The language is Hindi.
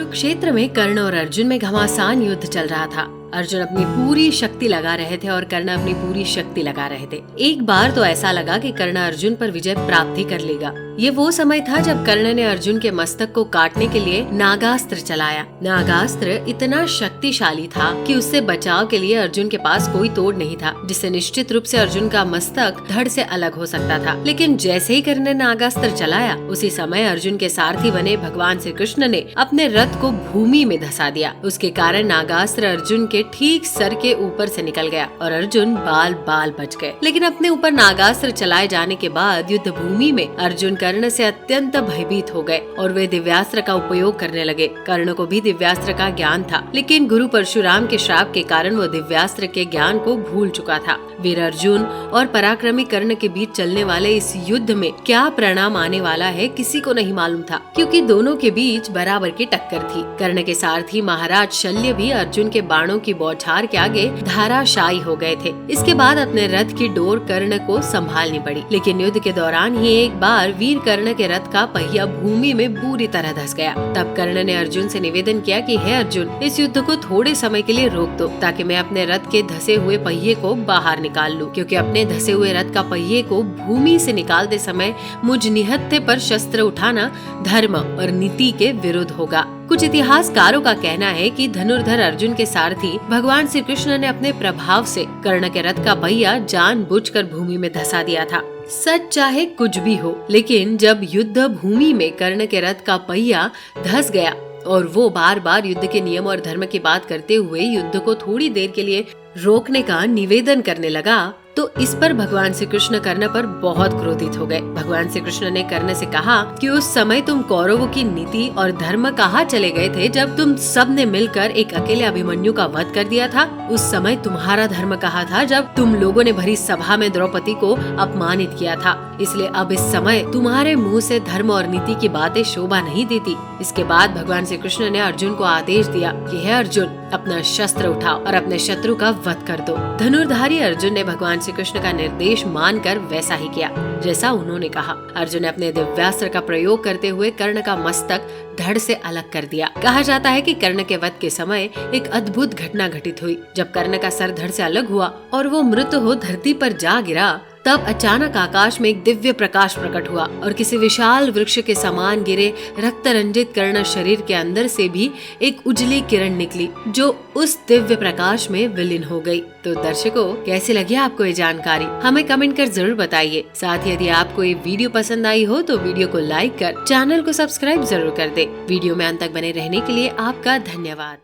कुरुक्षेत्र में कर्ण और अर्जुन में घमासान युद्ध चल रहा था। अर्जुन अपनी पूरी शक्ति लगा रहे थे और कर्ण अपनी पूरी शक्ति लगा रहे थे। एक बार तो ऐसा लगा कि कर्ण अर्जुन पर विजय प्राप्त ही कर लेगा। ये वो समय था जब कर्ण ने अर्जुन के मस्तक को काटने के लिए नागास्त्र चलाया। नागास्त्र इतना शक्तिशाली था कि उससे बचाव के लिए अर्जुन के पास कोई तोड़ नहीं था, जिससे निश्चित रूप से अर्जुन का मस्तक धड़ से अलग हो सकता था। लेकिन जैसे ही कर्ण ने नागास्त्र चलाया, उसी समय अर्जुन के सारथी बने भगवान श्री कृष्ण ने अपने रथ को भूमि में धंसा दिया। उसके कारण नागास्त्र अर्जुन के ठीक सर के ऊपर से निकल गया और अर्जुन बाल बाल बच गए। लेकिन अपने ऊपर नागास्त्र चलाए जाने के बाद युद्ध भूमि में अर्जुन कर्ण से अत्यंत भयभीत हो गए और वे दिव्यास्त्र का उपयोग करने लगे। कर्ण को भी दिव्यास्त्र का ज्ञान था, लेकिन गुरु परशुराम के श्राप के कारण वो दिव्यास्त्र के ज्ञान को भूल चुका था। वीर अर्जुन और पराक्रमी कर्ण के बीच चलने वाले इस युद्ध में क्या परिणाम आने वाला है किसी को नहीं मालूम था, क्योंकि दोनों के बीच बराबर की टक्कर थी। कर्ण के सारथी महाराज शल्य भी अर्जुन के बाणों की बौछार के आगे धाराशायी हो गए थे। इसके बाद अपने रथ की डोर कर्ण को संभालनी पड़ी। लेकिन युद्ध के दौरान ही एक बार वीर कर्ण के रथ का पहिया भूमि में बुरी तरह धंस गया। तब कर्ण ने अर्जुन से निवेदन किया कि हे अर्जुन, इस युद्ध को थोड़े समय के लिए रोक दो, ताकि मैं अपने रथ के धसे हुए पहिए को बाहर निकाल लूं, क्योंकि अपने धसे हुए रथ का पहिए को भूमि से निकालते समय मुझ निहत्थे पर शस्त्र उठाना धर्म और नीति के विरुद्ध होगा। कुछ इतिहासकारों का कहना है कि धनुर्धर अर्जुन के सारथी भगवान श्री कृष्ण ने अपने प्रभाव से कर्ण के रथ का पहिया जानबूझकर भूमि में धंसा दिया था। सच चाहे कुछ भी हो, लेकिन जब युद्ध भूमि में कर्ण के रथ का पहिया धंस गया और वो बार बार युद्ध के नियम और धर्म की बात करते हुए युद्ध को थोड़ी देर के लिए रोकने का निवेदन करने लगा, तो इस पर भगवान श्री कृष्ण कर्ण पर बहुत क्रोधित हो गए। भगवान श्री कृष्ण ने कर्ण से कहा कि उस समय तुम कौरवों की नीति और धर्म कहाँ चले गए थे जब तुम सब ने मिलकर एक अकेले अभिमन्यु का वध कर दिया था? उस समय तुम्हारा धर्म कहाँ था जब तुम लोगों ने भरी सभा में द्रौपदी को अपमानित किया था? इसलिए अब इस समय तुम्हारे मुँह से धर्म और नीति की बातें शोभा नहीं देती। इसके बाद भगवान श्री कृष्ण ने अर्जुन को आदेश दिया कि हे अर्जुन, अपना शस्त्र उठाओ और अपने शत्रु का वध कर दो। धनुर्धारी अर्जुन ने भगवान श्री कृष्ण का निर्देश मानकर वैसा ही किया जैसा उन्होंने कहा। अर्जुन ने अपने दिव्यास्त्र का प्रयोग करते हुए कर्ण का मस्तक धड़ से अलग कर दिया। कहा जाता है कि कर्ण के वध के समय एक अद्भुत घटना घटित हुई। जब कर्ण का सर धड़ से अलग हुआ और वो मृत हो धरती पर जा गिरा, तब अचानक आकाश में एक दिव्य प्रकाश प्रकट हुआ और किसी विशाल वृक्ष के समान गिरे रक्त रंजित कर्ण शरीर के अंदर से भी एक उजली किरण निकली, जो उस दिव्य प्रकाश में विलीन हो गई। तो दर्शकों, कैसी लगी आपको ये जानकारी? हमें कमेंट कर जरूर बताइए। साथ ही यदि आपको ये वीडियो पसंद आई हो तो वीडियो को लाइक कर चैनल को सब्सक्राइब जरूर कर दे। वीडियो में अंत तक बने रहने के लिए आपका धन्यवाद।